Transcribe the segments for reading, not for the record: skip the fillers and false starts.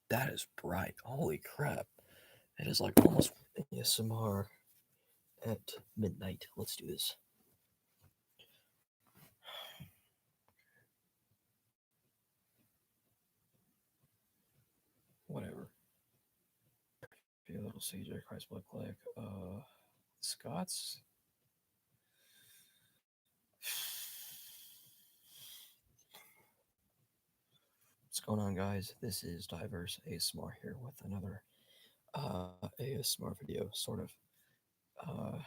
That is bright. Holy crap. It is like almost ASMR at midnight. Let's do this. Whatever. Be a little CJ Christ Blood Click. Scott's. What's going on, guys? This is Diverse ASMR here with another ASMR video, sort of. Uh,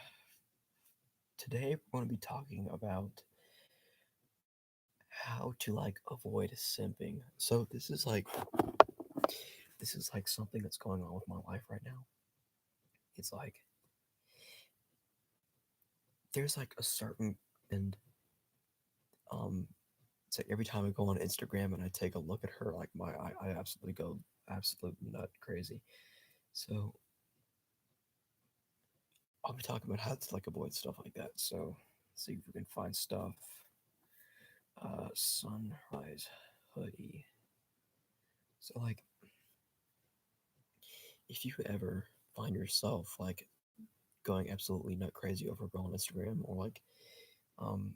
Today, we're going to be talking about how to avoid simping. So this is like something that's going on with my life right now. It's like there's like a certain and um it's like every time I go on Instagram and I take a look at her, like I absolutely go absolute nut crazy. So I'll be talking about how to like avoid stuff like that. So see if we can find stuff. Sunrise hoodie. So like if you ever find yourself like going absolutely nut crazy over a girl on Instagram, or like um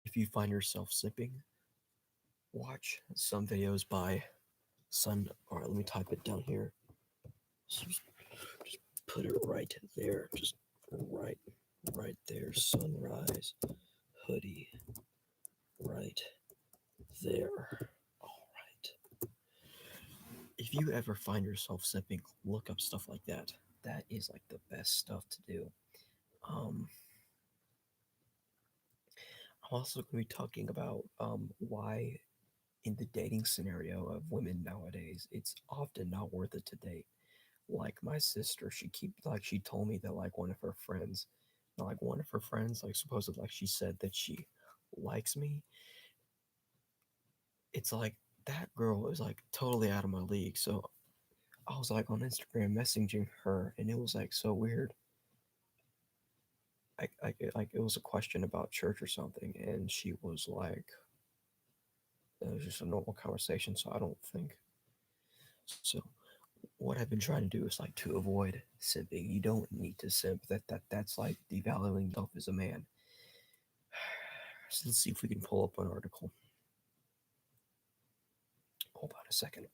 if you find yourself sipping, watch some videos by Sun. All right, let me type it down here. Just put it right there. Just right, right there. Sunrise hoodie. Right there. All right. If you ever find yourself sipping, look up stuff like that. That is like the best stuff to do. Um, I'm also going to be talking about why, in the dating scenario of women nowadays, it's often not worth it to date. Like my sister, she told me that like one of her friends, not like one of her friends, like supposedly like she said that she likes me. It's like that girl is like totally out of my league. So I was like on Instagram messaging her, and it was like so weird. Like it was a question about church or something, and she was like, it was just a normal conversation. So I don't think so. What I've been trying to do is like to avoid simping. You don't need to simp. That's like devaluing yourself as a man. So let's see if we can pull up an article. Hold on a second.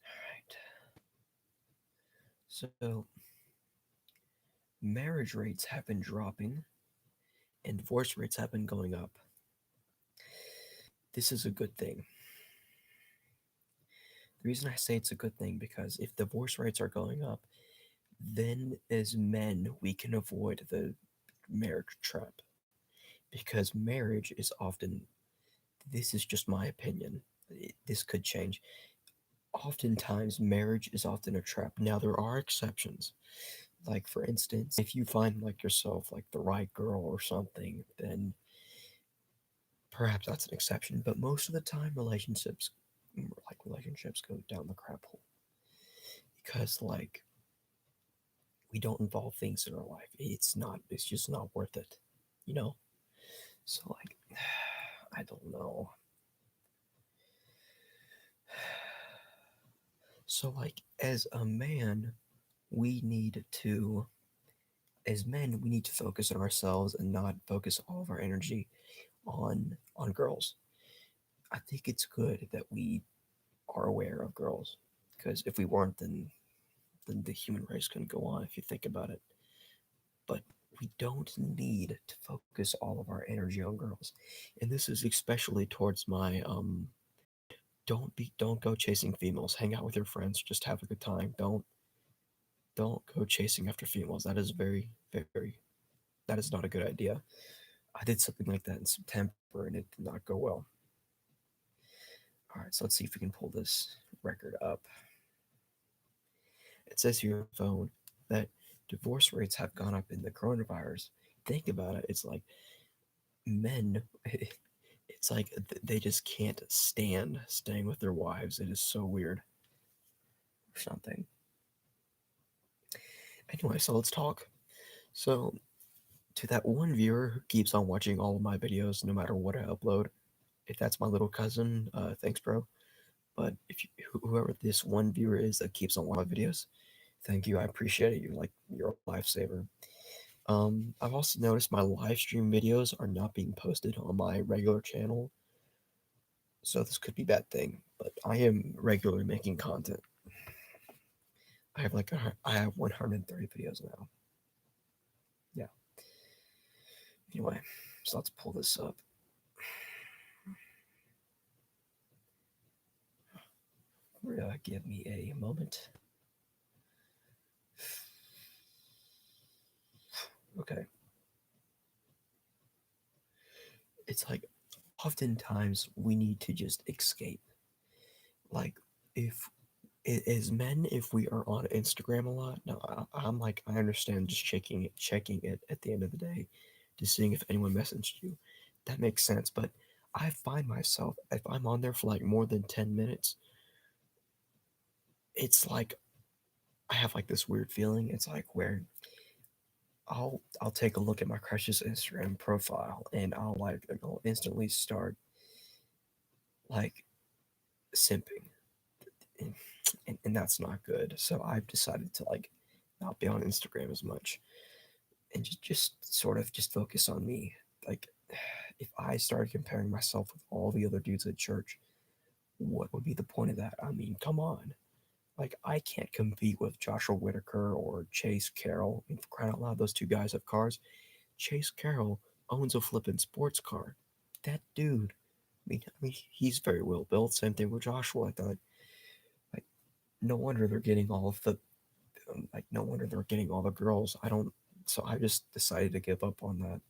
All right. So marriage rates have been dropping and divorce rates have been going up. This is a good thing. The reason I say it's a good thing because if divorce rates are going up, then as men we can avoid the marriage trap, because marriage is often, this is just my opinion, this could change. Oftentimes marriage is often a trap. Now there are exceptions. Like for instance, if you find like yourself like the right girl or something, then perhaps that's an exception. But most of the time relationships go down the crap hole because like we don't involve things in our life. It's just not worth it, you know? So like I don't know. So like we need to as men we need to focus on ourselves and not focus all of our energy on girls. I think it's good that we are aware of girls, because if we weren't, then the human race couldn't go on if you think about it. But we don't need to focus all of our energy on girls, and this is especially towards my don't go chasing females. Hang out with your friends, just have a good time. Don't go chasing after females. That is very that is not a good idea. I did something like that in September and it did not go well. All right, so let's see if we can pull this record up. It says here on my phone that divorce rates have gone up in the coronavirus. Think about it. It's like men, it's like they just can't stand staying with their wives. It is so weird or something. Anyway, so let's talk. So, to that one viewer who keeps on watching all of my videos no matter what I upload, if that's my little cousin, thanks, bro. But if you, whoever this one viewer is that keeps on watching my videos, thank you. I appreciate it. You're a lifesaver. I've also noticed my live stream videos are not being posted on my regular channel, so this could be a bad thing. But I am regularly making content. I have 130 videos now. Yeah. Anyway, so let's pull this up. Give me a moment. Okay. It's like oftentimes we need to just escape. Like if as men, if we are on Instagram a lot, no, I'm like I understand just checking it at the end of the day, just seeing if anyone messaged you. That makes sense, but I find myself if I'm on there for like more than 10 minutes, it's like I have like this weird feeling. It's like where I'll take a look at my crush's Instagram profile and I'll instantly start like simping, and, and that's not good. So I've decided to like not be on Instagram as much and just sort of just focus on me. Like if I started comparing myself with all the other dudes at church, what would be the point of that? I mean, come on. Like I can't compete with Joshua Whitaker or Chase Carroll. I mean, for crying out loud, those two guys have cars. Chase Carroll owns a flippin' sports car. That dude. I mean, he's very well built. Same thing with Joshua. I thought, like, no wonder they're getting all of the, no wonder they're getting all the girls. I don't. So I just decided to give up on that.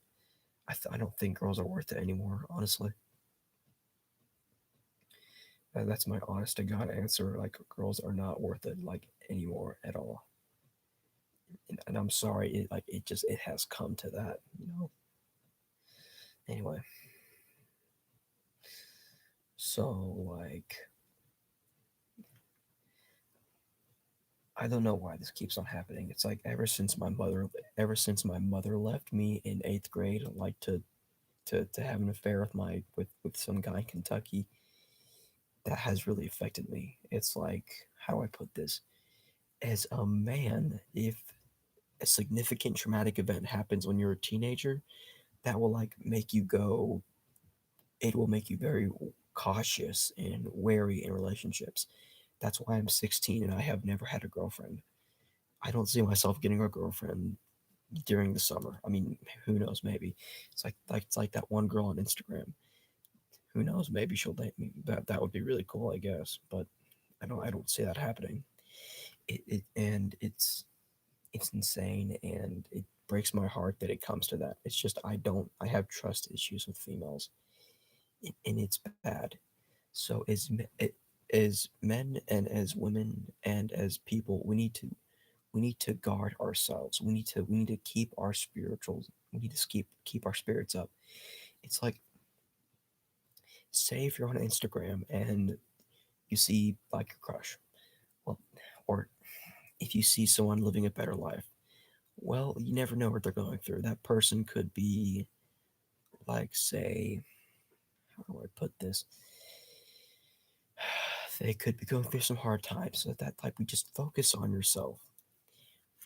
I don't think girls are worth it anymore. Honestly, that's my honest to god answer. Like, girls are not worth it like anymore at all. And I'm sorry. It has come to that. Anyway, so like I don't know why this keeps on happening. It's like ever since my mother left me in 8th grade, like to have an affair with with some guy in Kentucky, that has really affected me. It's like, how do I put this? As a man, if a significant traumatic event happens when you're a teenager, that will like make you go. It will make you very cautious and wary in relationships. That's why I'm 16 and I have never had a girlfriend. I don't see myself getting a girlfriend during the summer. I mean, who knows? Maybe it's like that one girl on Instagram. Who knows? Maybe she'll date me. That would be really cool, I guess. But I don't see that happening. It's insane, and it breaks my heart that it comes to that. It's just I have trust issues with females, and it's bad. So as men and as women and as people, we need to guard ourselves. We need to keep our spirituals. We need to keep our spirits up. It's like, say if you're on Instagram and you see like your crush, well, or if you see someone living a better life, well, you never know what they're going through. That person could be like, say, how do I put this? They could be going through some hard times. So that like we just focus on yourself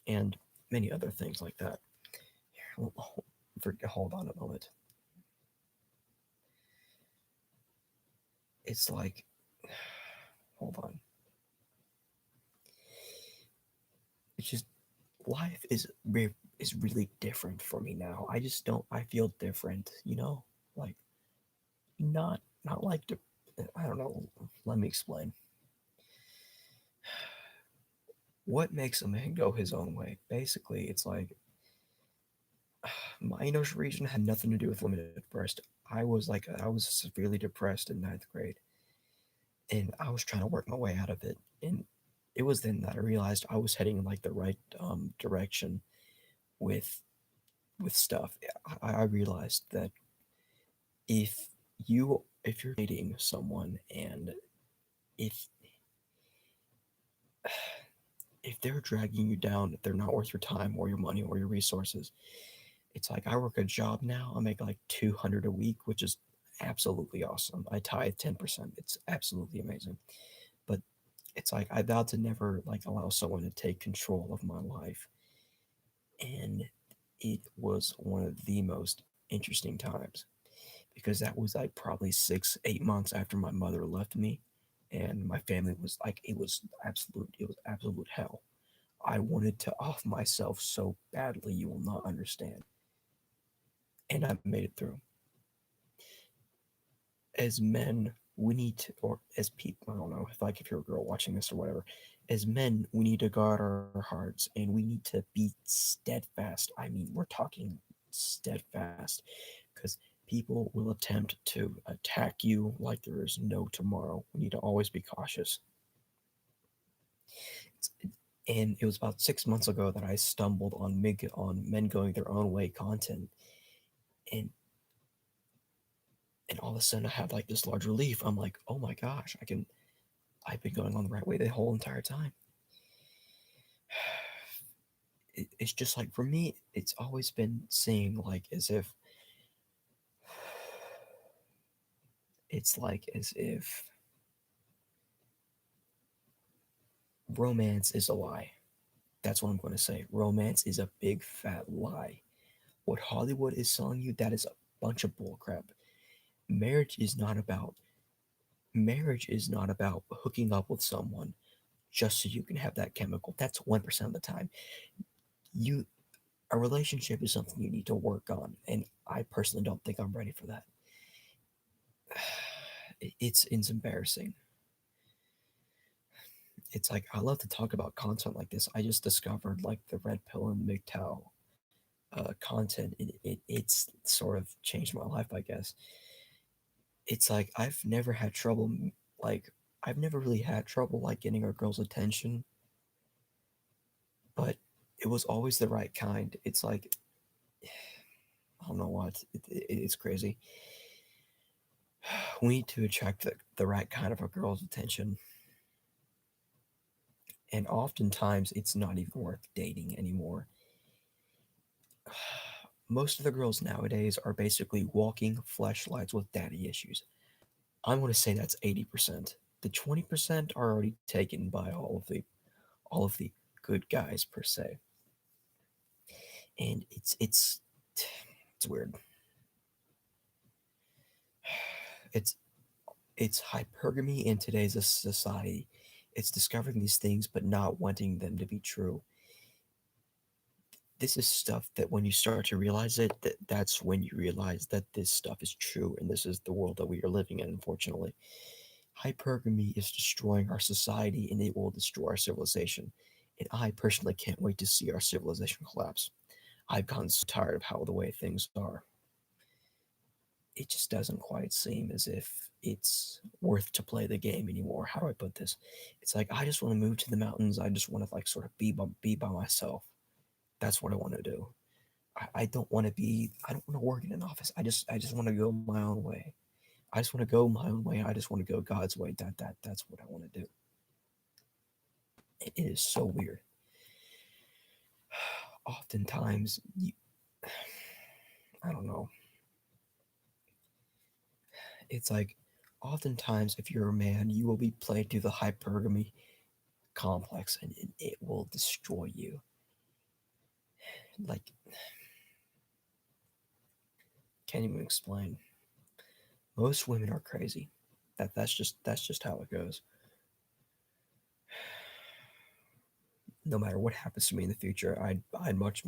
and many other things like that. Hold on a moment. It's like, hold on. It's just life is really different for me now. I just don't. I feel different. Like not like I don't know. Let me explain. What makes a man go his own way? Basically, it's like my inner region had nothing to do with women at first. I was severely depressed in 9th grade, and I was trying to work my way out of it. And it was then that I realized I was heading in like the right direction with stuff. I realized that if if you're dating someone and if if they're dragging you down, if they're not worth your time or your money or your resources, it's like I work a job now. I make like 200 a week, which is absolutely awesome. I tithe 10%. It's absolutely amazing. But it's like I vowed to never like allow someone to take control of my life. And it was one of the most interesting times because that was like probably 6, 8 months after my mother left me, and my family was like it was absolute hell. I wanted to off myself so badly you will not understand, and I made it through. As men, we need to, or as people, I don't know if like if you're a girl watching this or whatever, as men, we need to guard our hearts and we need to be steadfast. I mean, we're talking steadfast because people will attempt to attack you like there is no tomorrow. We need to always be cautious. And it was about 6 months ago that I stumbled on men going their own way content, and and all of a sudden I had like this large relief. I'm like, oh my gosh, I've been going on the right way the whole entire time. It's just like for me, it's always been seeing like as if it's like as if romance is a lie. That's what I'm going to say. Romance is a big fat lie. What Hollywood is selling you, that is a bunch of bullcrap. Marriage is not about marriage is not about hooking up with someone just so you can have that chemical. That's 1% of the time. You a relationship is something you need to work on, and I personally don't think I'm ready for that. It's embarrassing. It's like I love to talk about content like this. I just discovered like the red pill and MGTOW content. It's sort of changed my life, I guess. It's like I've never had trouble like I've never really had trouble like getting a girl's attention, but it was always the right kind. It's like I don't know what it's crazy. We need to attract the right kind of a girl's attention, and oftentimes it's not even worth dating anymore. Most of the girls nowadays are basically walking fleshlights with daddy issues. I'm going to say that's 80%. The 20% are already taken by all of the good guys per se, and it's weird. It's it's hypergamy in today's society. It's discovering these things but not wanting them to be true. This is stuff that when you start to realize it, that's when you realize that this stuff is true and this is the world that we are living in, unfortunately. Hypergamy is destroying our society and it will destroy our civilization. And I personally can't wait to see our civilization collapse. I've gotten so tired of how the way things are. It just doesn't quite seem as if it's worth to play the game anymore. How do I put this? It's like I just want to move to the mountains. I just want to like sort of be by myself. That's what I want to do. I don't want to be. I don't want to work in an office. I just want to go my own way. I just want to go my own way. I just want to go God's way. That's what I want to do. It is so weird. Oftentimes, I don't know. It's like oftentimes if you're a man, you will be played to the hypergamy complex, and it will destroy you. Like can't even explain. Most women are crazy. That's just how it goes. No matter what happens to me in the future, I'd much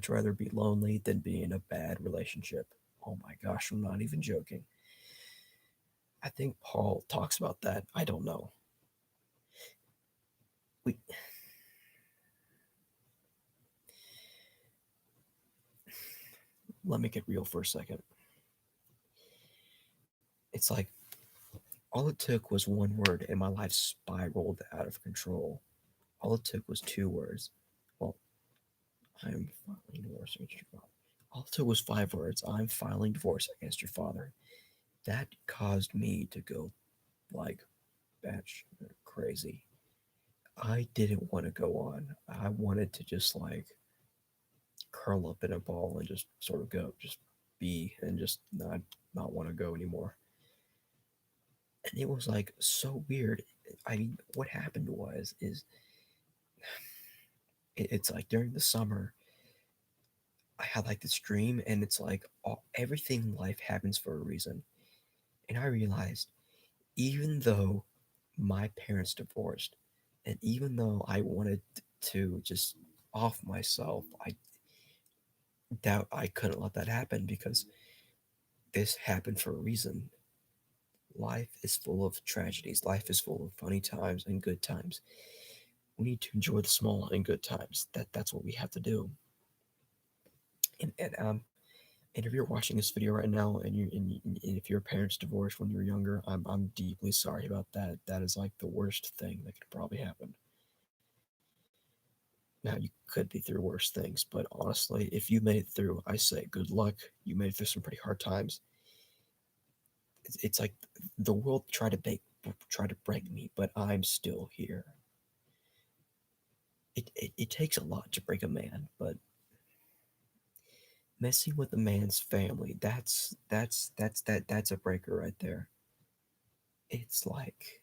rather be lonely than be in a bad relationship. Oh my gosh, I'm not even joking. I think Paul talks about that. I don't know. We Let me get real for a second. It's like all it took was one word and my life spiraled out of control. All it took was two words. Well, I'm filing divorce against your father. All it took was 5 words. I'm filing divorce against your father. That caused me to go like batch crazy. I didn't want to go on. I wanted to just like curl up in a ball and just sort of go. Just be and just not want to go anymore. And it was like so weird. I mean, what happened was is it's like during the summer, I had like this dream, and it's like everything in life happens for a reason. And I realized, even though my parents divorced, and even though I wanted to just off myself, I doubt I couldn't let that happen because this happened for a reason. Life is full of tragedies. Life is full of funny times and good times. We need to enjoy the small and good times. That's what we have to do. And if you're watching this video right now, and if your parents divorced when you were younger, I'm deeply sorry about that. That is like the worst thing that could probably happen. Now you could be through worse things, but honestly, if you made it through, I say good luck. You made it through some pretty hard times. It's like the world tried to break me, but I'm still here. It takes a lot to break a man, but messing with a man's family, that's a breaker right there. It's like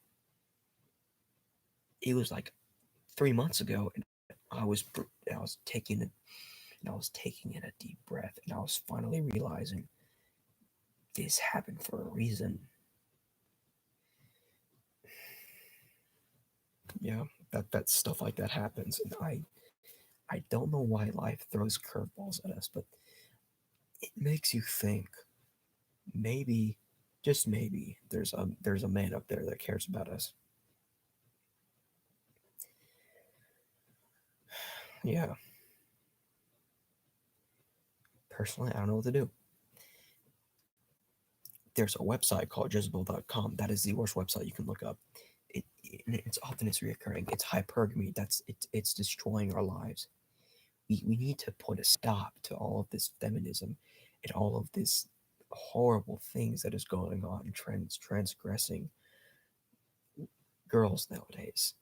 it was like 3 months ago, and I was taking it, and I was taking in a deep breath, and I was finally realizing this happened for a reason. Yeah, that stuff like that happens, and I don't know why life throws curveballs at us, but it makes you think maybe, just maybe, there's a man up there that cares about us. Yeah, personally, I don't know what to do. There's a website called Jezebel.com. That is the worst website you can look up. It's reoccurring. It's hypergamy. It's destroying our lives. We need to put a stop to all of this feminism and all of this horrible things that is going on, transgressing girls nowadays.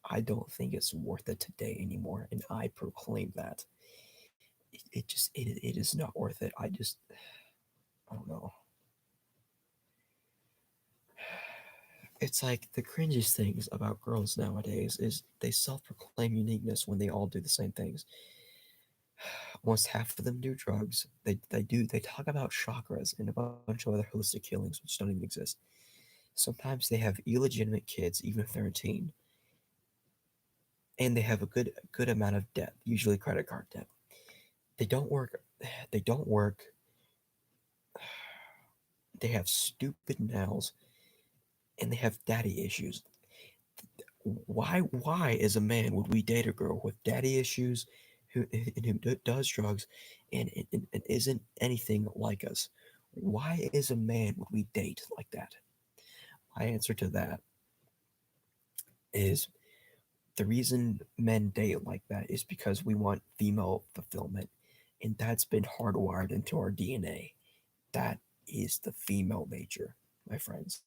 I don't think it's worth it today anymore, and I proclaim that it is not worth it. I don't know. It's like the cringiest things about girls nowadays is they self-proclaim uniqueness when they all do the same things. Once half of them do drugs, they talk about chakras and a bunch of other holistic healings which don't even exist. Sometimes they have illegitimate kids, even if they're a teen, and they have a good amount of debt, usually credit card debt. They don't work. They don't work. They have stupid nails, and they have daddy issues. Why as a man would we date a girl with daddy issues who does drugs and isn't anything like us? Why as a man would we date like that? My answer to that is the reason men date like that is because we want female fulfillment, and that's been hardwired into our DNA. That is the female nature, my friends.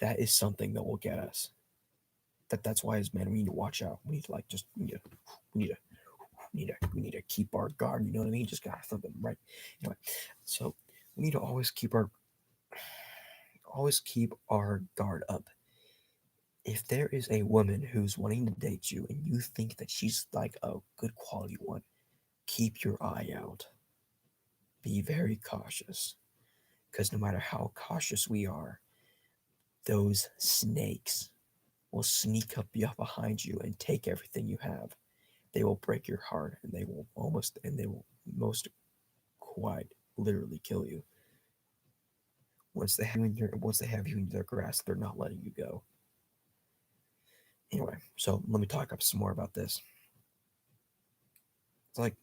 That is something that will get us. That's why as men we need to watch out. We need to like just we need to we need to keep our guard. You know what I mean? Just gotta flip them right. Anyway, so we need to always keep our guard up. If there is a woman who's wanting to date you and you think that she's like a good quality one, keep your eye out. Be very cautious, because no matter how cautious we are, those snakes will sneak up behind you and take everything you have. They will break your heart, and they will most quite literally kill you. Once they have you in their grasp, they're not letting you go. Anyway, so let me talk up some more about this. It's like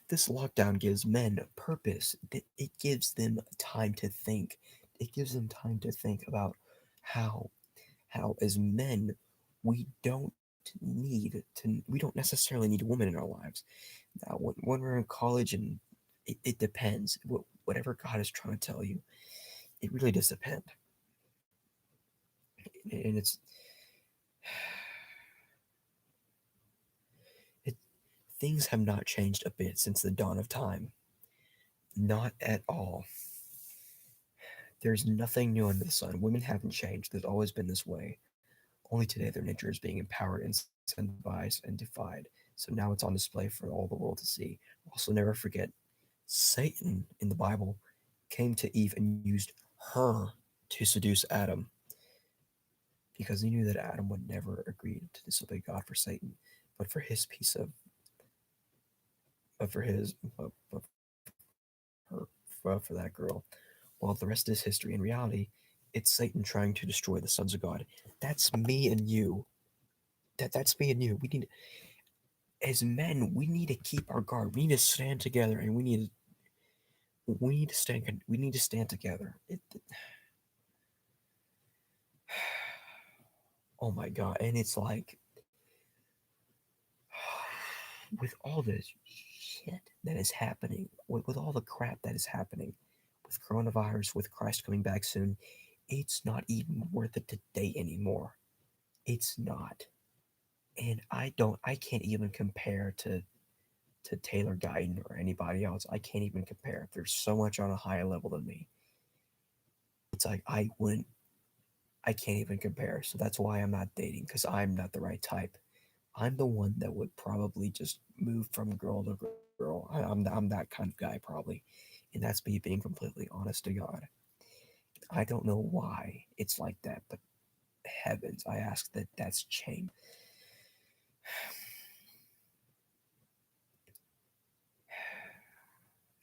this lockdown gives men purpose. It gives them time to think. It gives them time to think about how as men we don't necessarily need a woman in our lives. Now, when we're in college, and it depends. Whatever God is trying to tell you, it really does depend. And it things have not changed a bit since the dawn of time. Not at all. There's nothing new under the sun. Women haven't changed. There's always been this way. Only today their nature is being empowered, incentivized, and defied. So now it's on display for all the world to see. Also, never forget Satan in the Bible came to Eve and used her to seduce Adam because he knew that Adam would never agree to disobey God for Satan, but for his piece of, but for his, but her, for that girl. While the rest is history. In reality, it's Satan trying to destroy the sons of God. That's me and you. That's me and you. We need, as men, we need to keep our guard. We need to stand together, and we need to stand together. Oh my god! And it's like with all this shit that is happening, with all the crap that is happening, with coronavirus, with Christ coming back soon, it's not even worth it to date anymore. It's not. And I can't even compare to Taylor Guyton or anybody else. I can't even compare. There's so much on a higher level than me. It's like I can't even compare. So that's why I'm not dating, because I'm not the right type. I'm the one that would probably just move from girl to girl. I'm that kind of guy probably, and that's me being completely honest to God. I don't know why it's like that, but heavens, I ask that that's change.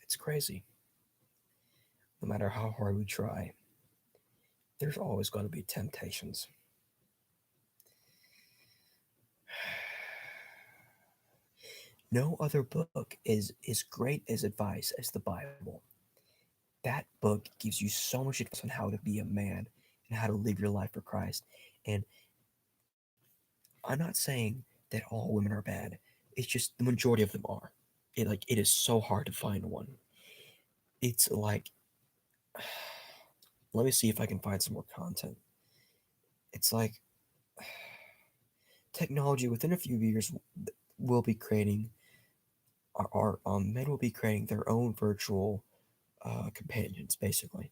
It's crazy. No matter how hard we try, there's always going to be temptations. No other book is as great as advice as the Bible. That book gives you so much advice on how to be a man and how to live your life for Christ. And I'm not saying that all women are bad. It's just the majority of them are. It is so hard to find one. It's like let me see if I can find some more content. It's like technology within a few years will be creating our men will be creating their own virtual companions basically,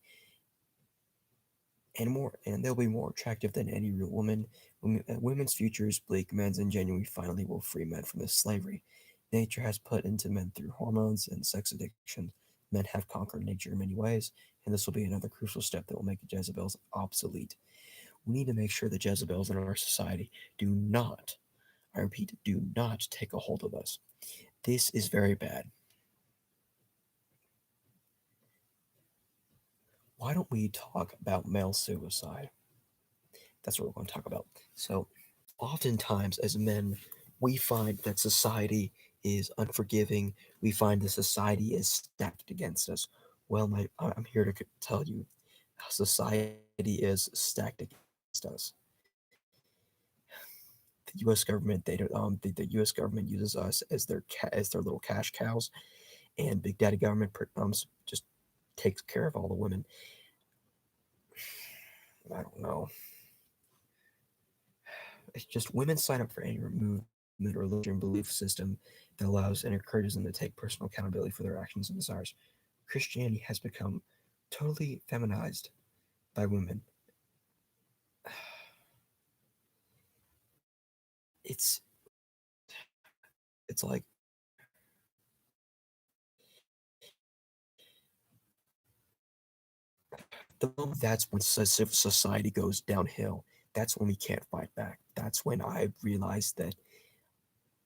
and they'll be more attractive than any real woman. Women's future is bleak. Men's ingenuity finally will free men from this slavery nature has put into men through hormones and sex addiction. Men have conquered nature in many ways, and this will be another crucial step that will make the Jezebels obsolete. We need to make sure the Jezebels in our society do not, I repeat, do not take a hold of us. This is very bad. Why don't we talk about male suicide? That's what we're going to talk about. So, oftentimes as men, we find that society is unforgiving. We find the society is stacked against us. Well, I'm here to tell you, how society is stacked against us. The U.S. government, they don't, the U.S. government uses us as their little cash cows, and Big Daddy government just takes care of all the women. I don't know. It's just women sign up for any movement or religion belief system that allows and encourages them to take personal accountability for their actions and desires. Christianity has become totally feminized by women. It's it's like the moment that's when society goes downhill. That's when we can't fight back. That's when I realized that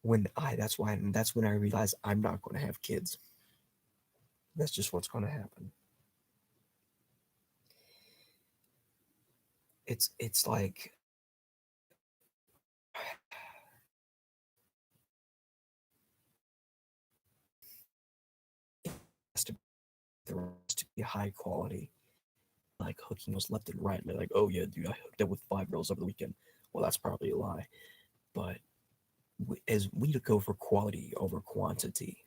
when I that's when I realized I'm not going to have kids. That's just what's going to happen. It's like has to there has to be high quality like hooking us left and right. And they're like, oh yeah, dude, I hooked up with 5 girls over the weekend. Well, that's probably a lie. But as we need to go for quality over quantity,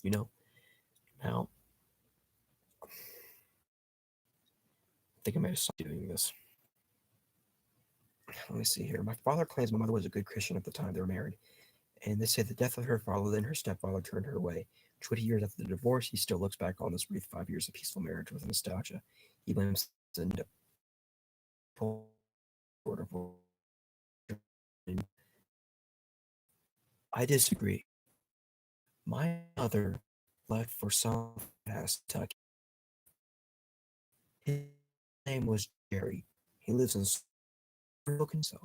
you know. Now, I think I might have stopped doing this. Let me see here. My father claims my mother was a good Christian at the time they were married, and they say the death of her father, then her stepfather, turned her away. 20 years after the divorce, he still looks back on this brief 5 years of peaceful marriage with nostalgia. He blames the sort of. I disagree. My mother left for some past Kentucky. His name was Jerry. He lives in Arkansas.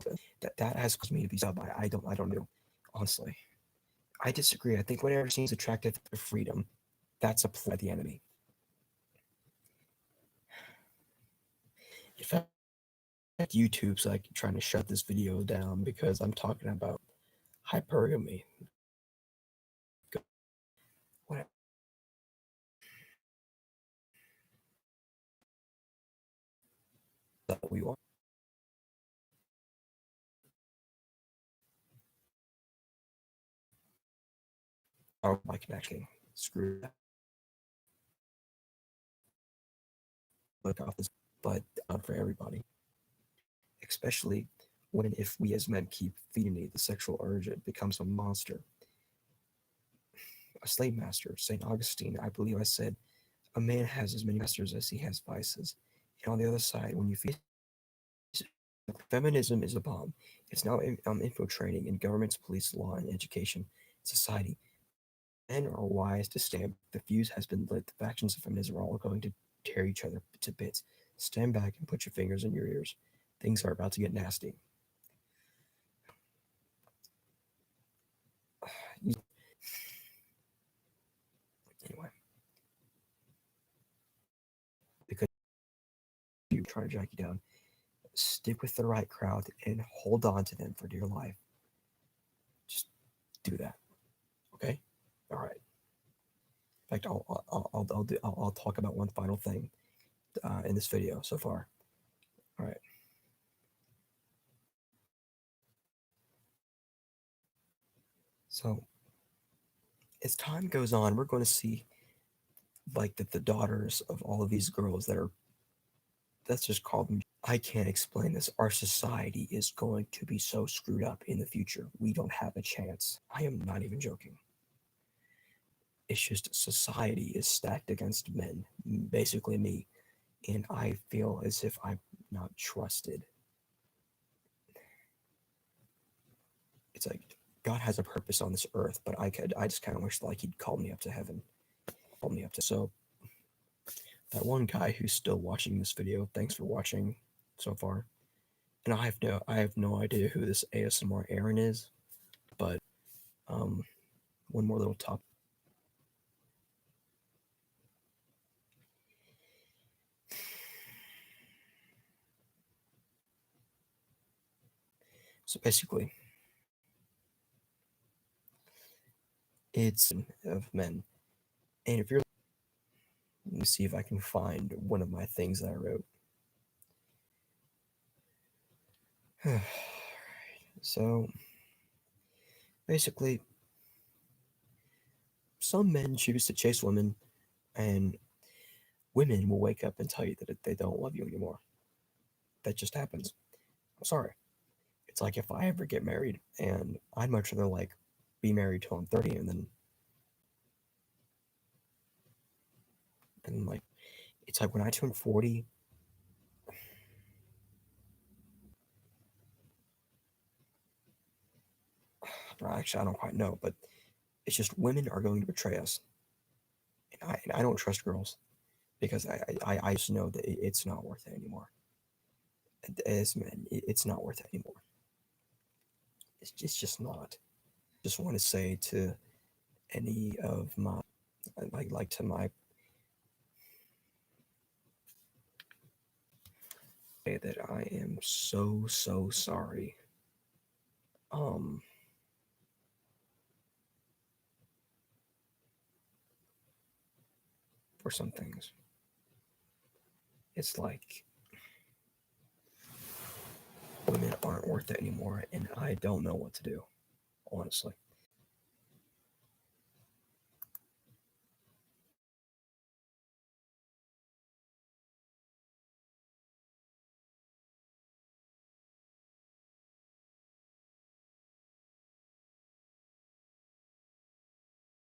That has caused me to be sub. I don't know. Honestly, I disagree. I think whatever seems attractive to freedom, that's a play by the enemy. In fact, YouTube's like trying to shut this video down because I'm talking about hypergamy. What we want. Oh, my connection. Screw that. Look off this, but not for everybody. Especially when if we as men keep feeding it the sexual urge, it becomes a monster. A slave master, St. Augustine, I believe I said, a man has as many masters as he has vices. And on the other side, when you feed feminism is a bomb. It's now infiltrating in governments, police, law, and education, society. Men are wise to stand. The fuse has been lit. The factions of feminism are all going to tear each other to bits. Stand back and put your fingers in your ears. Things are about to get nasty. Anyway, because you try to drag you down, stick with the right crowd and hold on to them for dear life. Just do that. Okay? All right. In fact, I'll talk about one final thing in this video so far. All right. So as time goes on, we're going to see like that the daughters of all of these girls that are, let's just call them, I can't explain this. Our society is going to be so screwed up in the future. We don't have a chance. I am not even joking. It's just society is stacked against men, basically me, and I feel as if I'm not trusted. It's like God has a purpose on this earth, but I just kind of wish like He'd call me up to heaven, call me up to. So that one guy who's still watching this video, thanks for watching so far. And I have no idea who this ASMR Aaron is, but um, one more little top. So basically, it's of men. And if you're, let me see if I can find one of my things that I wrote. So basically, some men choose to chase women, and women will wake up and tell you that they don't love you anymore. That just happens. I'm sorry. It's like if I ever get married, and I'd much rather like be married till I'm 30, and like it's like when I turn 40. Actually, I don't quite know, but it's just women are going to betray us, and I don't trust girls because I just know that it's not worth it anymore. As men, it's not worth it anymore. It's just not. Just want to say to any of my like to my that I am so sorry. Um, for some things, it's like women aren't worth it anymore, and I don't know what to do, honestly.